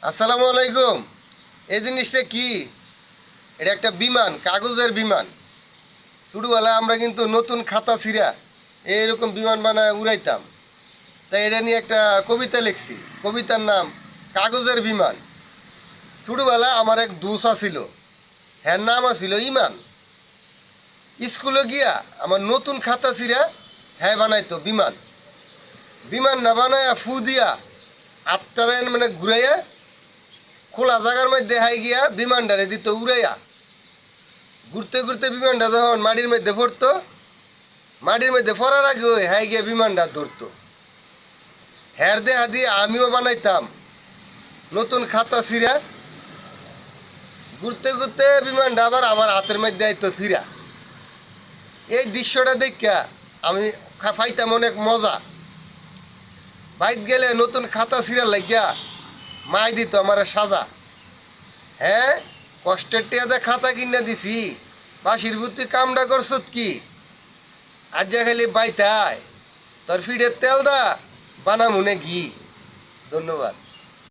আসসালামু আলাইকুম। এই জিনিসটা কি? এটা একটা বিমান, কাগজের বিমান। ছোটবেলা আমরা কিন্তু নতুন খাতা ছিঁড়া এইরকম বিমান বানায় উড়াইতাম। তাই এটা নিয়ে একটা কবিতা লিখছি। কবিতার নাম কাগজের বিমান। ছোটবেলা আমার এক দোসা ছিল, হ্যার নাম আছিল ইমান। স্কুলে গিয়া আমার নতুন খাতা ছিঁড়া হ্যাঁ বানাইতো বিমান। বিমান না বানায় ফু দিয়া আত্মারেন মানে ঘুরাইয়া খোলা জায়গার মধ্যে হাই গিয়া বিমানটারে দিত উড়াইয়া। ঘুরতে ঘুরতে বিমানটা যখন মাটির মধ্যে পড়তো, মাটির মধ্যে পড়ার আগে ওই হাই গিয়া বিমানটা ধরতো। হ্যার দেহা দিয়ে আমিও বানাইতাম নতুন খাতা ছিঁড়া। ঘুরতে ঘুরতে বিমানটা আবার আমার হাতের মধ্যে আইতো ফিরা। এই দৃশ্যটা দেখা আমি পাইতাম অনেক মজা। বাইত গেলে নতুন খাতা ছিঁড়া লাগিয়া মাই দিত আমার সাজা। হ্যাঁ, কষ্টের টিয়াতে খাতা কিনে দিছি, বাসির বুদ্ধি কামটা করছত কি? আজ যা খালি বাইতায় তোর ফিডের তেল দা বানা মনে ঘি। ধন্যবাদ।